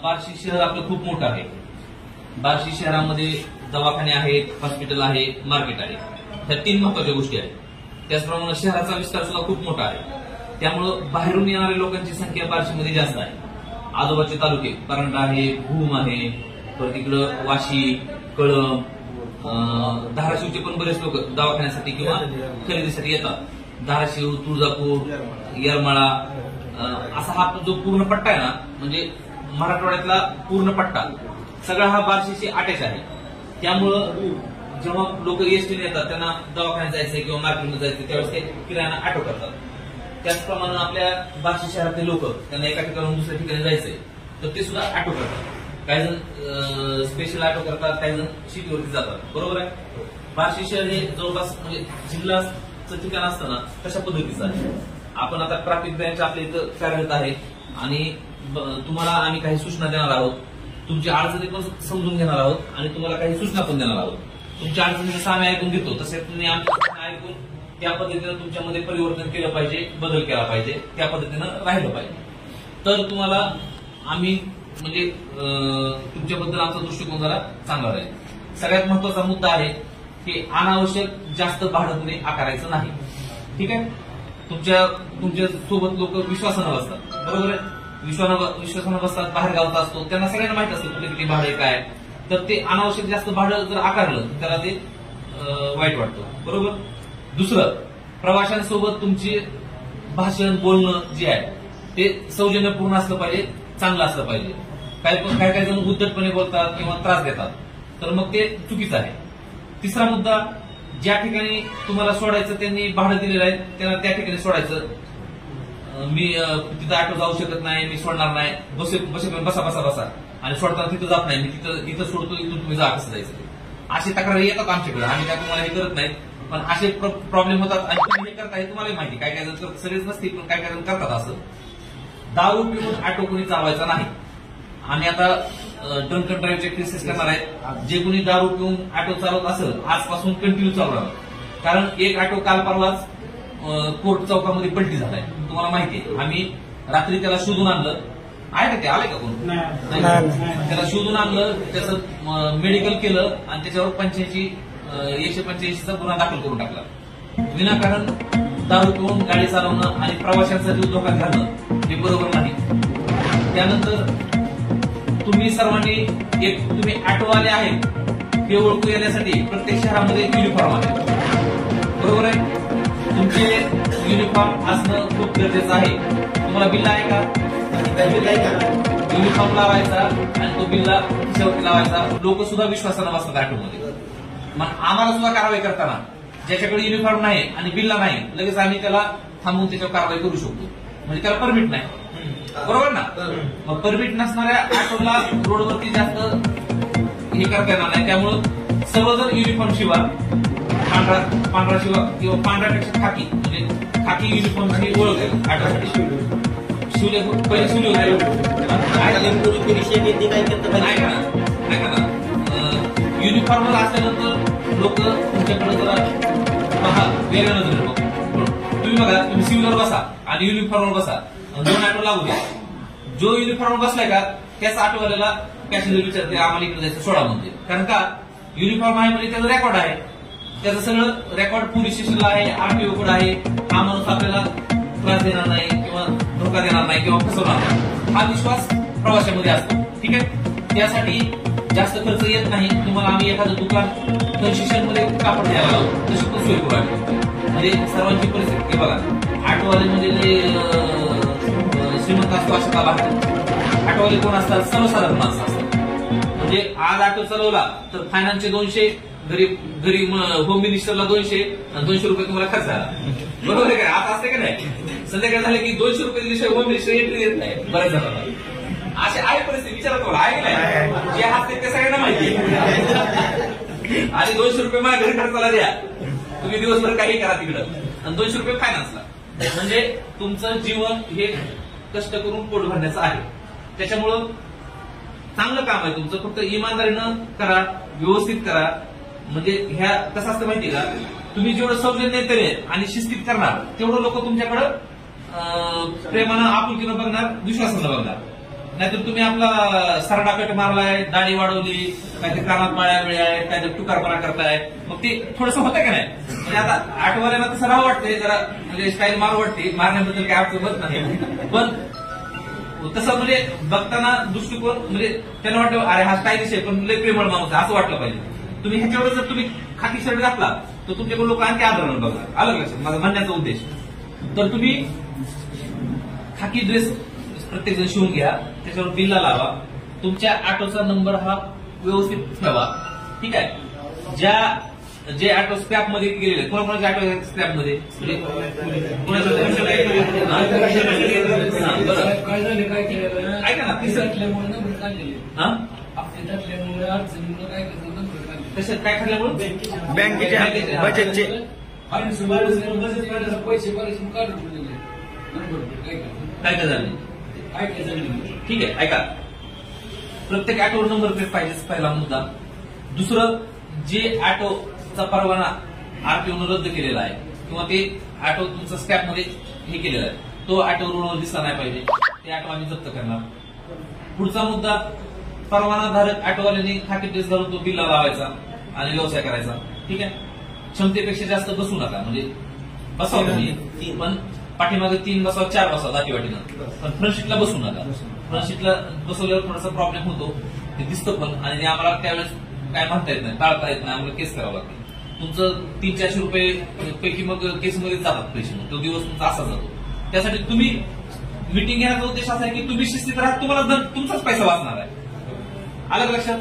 बार्शी शहर आपलं खूप मोठं आहे. बार्शी शहरामध्ये दवाखाने आहेत, हॉस्पिटल आहे, मार्केट आहे. ह्या 3 महत्वाच्या गोष्टी आहेत. त्याचप्रमाणे शहराचा विस्तार सुद्धा खूप मोठा आहे. त्यामुळं बाहेरून येणाऱ्या लोकांची संख्या बार्शीमध्ये जास्त आहे. आजोबाचे तालुके परंडा आहे, भूम आहे, परत इकडं वाशी, कळंब, धाराशिवचे पण बरेच लोक दवाखान्यासाठी किंवा खरेदीसाठी येतात. धाराशिव, तुळजापूर, येरमाळा असा हा जो पूर्ण पट्टा आहे ना, म्हणजे मराठवाड्यातला पूर्ण पट्टा सगळा हा बार्शीशी अटॅच आहे. त्यामुळं जेव्हा लोक एसटीने येतात त्यांना दवाखान्यात जायचंय किंवा मार्केटमध्ये जायचं त्यावेळेस ते किरायाना ऑटो करतात. त्याचप्रमाणे आपल्या बार्शी शहरातले लोक त्यांना एका ठिकाणून दुसऱ्या ठिकाणी जायचंय तर ते सुद्धा ऑटो करतात. काही जण स्पेशल ऑटो करतात, काही जण सिटीवरती जातात. बरोबर आहे. बार्शी शहर हे जवळपास म्हणजे जिल्हाचं ठिकाण असतं ना तशा पद्धतीचं आहे. आपण आता ट्रॅफिक ब्रँच आपल्या इथं कार्यरत आहे आणि तुम्हाला आम्ही काही सूचना देणार आहोत. तुमची अडचणी पण समजून घेणार आहोत आणि तुम्हाला काही सूचना पण देणार आहोत. तुमच्या अडचणी जसं आम्ही ऐकून घेतो तसे तुम्ही आमच्या सूचना ऐकून त्या पद्धतीनं तुमच्यामध्ये परिवर्तन केलं पाहिजे, बदल केला पाहिजे, त्या पद्धतीनं राहिलं पाहिजे. तर तुम्हाला आम्ही म्हणजे तुमच्याबद्दल आमचा दृष्टिकोन जरा चांगला राहील. सगळ्यात महत्वाचा मुद्दा आहे की अनावश्यक जास्त भाडं तुम्ही आकारायचं नाही. ठीक आहे. तुमच्या सोबत लोक विश्वासानं बसतात. बरोबर आहे. विश्वासानं बसतात, बाहेर गावचा असतो, त्यांना सगळ्यांना माहित असतं कुठे किती भाडं काय. तर ते अनावश्यक जास्त भाडं जर आकारलं तर त्याला ते वाईट वाटतं. बरोबर. दुसरं, प्रवाशांसोबत तुमची भाषण बोलणं जे आहे ते सौजन्यपूर्ण असलं पाहिजे, चांगलं असलं पाहिजे. काही जण उद्धटपणे बोलतात किंवा त्रास देतात तर मग ते चुकीचं आहे. तिसरा मुद्दा, ज्या ठिकाणी तुम्हाला सोडायचं त्यांनी भाडं दिलेलं आहे त्यांना त्या ठिकाणी सोडायचं. मी तिथं ऑटो जाऊ शकत नाही, मी सोडणार नाही, बसा बसा बसा आणि सोडताना तिथं जात नाही, मी तिथं सोडतो, इथून तुम्ही जा, कसं जायचं. अशी तक्रारी येतात आमच्याकडे. आम्ही काय तुम्हाला हे करत नाही, पण असे प्रॉब्लेम होतात आणि तुम्ही हे करताय तुम्हाला माहिती. काय काय जण सगळेच नसतील पण काय काय जण करतात असं. दारू पिऊन ऑटो कोणी चालवायचा नाही. आम्ही आता ड्रंक अँड ड्राईव्हचे केसेस करणार आहेत. जे कोणी दारू पिऊन ऑटो चालवत असेल आजपासून कंटिन्यू चालवणार. कारण एक ऑटो काल परवाच कोर्ट चौकामध्ये पलटी झालाय, तुम्हाला माहिती आहे. आम्ही रात्री त्याला शोधून आणलं. आहे का ते आलंय का कोण? त्याला शोधून आणलं, त्याचं मेडिकल केलं आणि त्याच्यावर 185चा गुन्हा दाखल करून टाकला. विनाकारण दारू पिऊन गाडी चालवणं आणि प्रवाशांचा जीव धोक्यात घालणं हे बरोबर नाही. त्यानंतर तुम्ही सर्वांनी तुम्ही ऑटोवाले आहेत हे ओळखू येण्यासाठी प्रत्येक शहरामध्ये युनिफॉर्म आहे. बरोबर आहे. तुमचे युनिफॉर्म असणं खूप गरजेचं आहे. तुम्हाला बिल आहे का? युनिफॉर्म लावायचा आणि तो बिल्ला शेवटी लावायचा. लोक सुद्धा विश्वासानं बसतात ऑटोमध्ये. मग आम्हाला सुद्धा कारवाई करताना ज्याच्याकडे युनिफॉर्म नाही आणि बिल्ला नाही लगेच आम्ही त्याला थांबवून त्याच्यावर कारवाई करू शकतो. म्हणजे त्याला परमिट नाही. बरोबर ना. मग परमिट नसणाऱ्या ऑटोला रोडवरती जास्त हे करता येणार नाही. त्यामुळं सर्वजण युनिफॉर्म शिवा. पांढरा शिवा किंवा पांढऱ्यापेक्षा खाकी म्हणजे खाकी युनिफॉर्मची ओळख आहे ऑटोसाठी. शिवले पहिले शिवले होते. युनिफॉर्मवर असल्यानंतर लोक तुमच्याकडे जरा बघा, वेगळ्या नजरेने बघा. तुम्ही बघा, तुम्ही सिव्हिलवर बसा आणि युनिफॉर्मवर बसा, 2 ऑटो लागू द्या. जो युनिफॉर्मवर बसलाय का त्याच ऑटोवाल्याला पॅसेंजर विचारते आम्हाला इकडे जायचं सोडा म्हणजे. कारण का युनिफॉर्म आहे म्हणजे त्याचं रेकॉर्ड आहे. त्याचं सगळं रेकॉर्ड पोलीस स्टेशनला आहे, आरटीओ कडे आहे. हा माणूस आपल्याला त्रास देणार नाही किंवा धोका देणार नाही किंवा फसवणार नाही, हा विश्वास प्रवाशामध्ये असतो. ठीक आहे. त्यासाठी जास्त खर्च येत नाही. तुम्हाला आम्ही एखादं दुकान कन्सेशन मध्ये कापड द्यायला लावतो, तशी पण सोय करू आम्ही. म्हणजे सर्वांची परिस्थिती बघा. ऑटोवाले म्हणजे श्रीमंत असतो अशा का बाहेर. ऑटोवाले कोण असतात? सर्वसाधारण माणसं असतात. म्हणजे आज ऑटो चालवला तर फायनान्सचे 200, घरी होम मिनिस्टरला 200 आणि 200 रुपये तुम्हाला खर्च झाला. बरोबर आहे का? आता असते का नाही? संध्याकाळी झाले की 200 रुपये दिल्याशिवाय होम मिनिस्टर एंट्री देत नाही बऱ्याच जणांना. असे आहे परिस्थिती. विचारत बोला आहे नाही. जे हसते ते सगळ्यांना माहिती आहे. आणि 200 रुपये माझ्या घरी खर्चाला द्या, तुम्ही दिवसभर काही करा तिकडं, आणि 200 रुपये फायनान्सला. म्हणजे तुमचं जीवन हे कष्ट करून पोट भरण्याचं आहे. त्याच्यामुळं चांगलं काम आहे तुमचं. फक्त इमानदारीनं करा, व्यवस्थित करा. म्हणजे ह्या कसं असतं माहितीये का, तुम्ही जेवढं सौजन्यतेने आणि शिस्तीत करणार तेवढं लोक तुमच्याकडं प्रेमानं आपुलकीनं बघणार, विश्वासानं बघणार. नाहीतर तुम्ही आपला सरडाकट मारलाय, दाढी वाढवली, काहीतरी कानात माळ्या वेळ्या आहेत, काहीतरी टुकारपणा करताय, मग ते थोडंसं होतं का नाही? म्हणजे आता आठवड्याला तसं राहावं वाटतंय जरा, म्हणजे स्टाईल मारू वाटते, मारण्याबद्दल काय अडचण होत नाही, पण तसं म्हणजे बघताना दृष्टिकोन म्हणजे त्यांना वाटतं अरे हा स्टाईलिश आहे पण लय प्रेमळ माणूस आहे असं वाटलं पाहिजे. तुम्ही ह्याच्यावर जर तुम्ही खाकी शर्ट घातला तर तुमच्याकडे लोक आणखी आदरानं बघणार. आलं लक्षात माझा म्हणण्याचा उद्देश? तर तुम्ही खाकी ड्रेस प्रत्येक जण शिवून घ्या, त्याच्यावर बिल्ला लावा, तुमच्या ऑटोचा नंबर हा व्यवस्थित ठेवा, ठीक आहे. जे ऑटो स्क्रॅप मध्ये गेलेले कोणाकोणाचे ऑटो स्क्रॅप मध्ये ऐका ना कशात काय ठरल्यामुळे बँकेच्या बचतचे काय काय झाले ठीक आहे. ऐका, प्रत्येक ऑटोवर नंबर प्लेट पाहिजे पहिला मुद्दा. दुसरं, जे ऑटोचा परवाना आरटीओनं रद्द केलेला आहे किंवा ते ऑटो तुमचा स्क्रॅप मध्ये हे केलेला आहे तो ऑटो रोडवर दिसला नाही पाहिजे, ते ऑटो आम्ही जप्त करणार. पुढचा मुद्दा, परवानाधारक ऑटोवाल्यांनी खाकी ड्रेस घालून तो बिल्ला लावायचा आणि व्यवसाय करायचा, ठीक आहे. क्षमतेपेक्षा जास्त बसू नका, म्हणजे बसाव तुम्ही पण पाठीमागे 3 बसाव 4 बसाव दाटीवाटीनं, पण फ्रंट सीटला बसू नका. फ्रंट सीटला बसवल्यावर थोडासा प्रॉब्लेम होतो, ते दिसतं पण, आणि आम्हाला त्यावेळेस काय म्हणता येत नाही, टाळता येत नाही, आम्हाला केस करावं लागते. तुमचं 300-400 रुपये पैकी मग केसमध्ये जातात पैसे, मग तो दिवस तुमचा असा जातो. त्यासाठी तुम्ही मिटिंग घेण्याचा उद्देश असा आहे की तुम्ही शिस्तीत राहा, तुम्हाला तुमचाच पैसा वाचणार आहे. आलं लक्षात?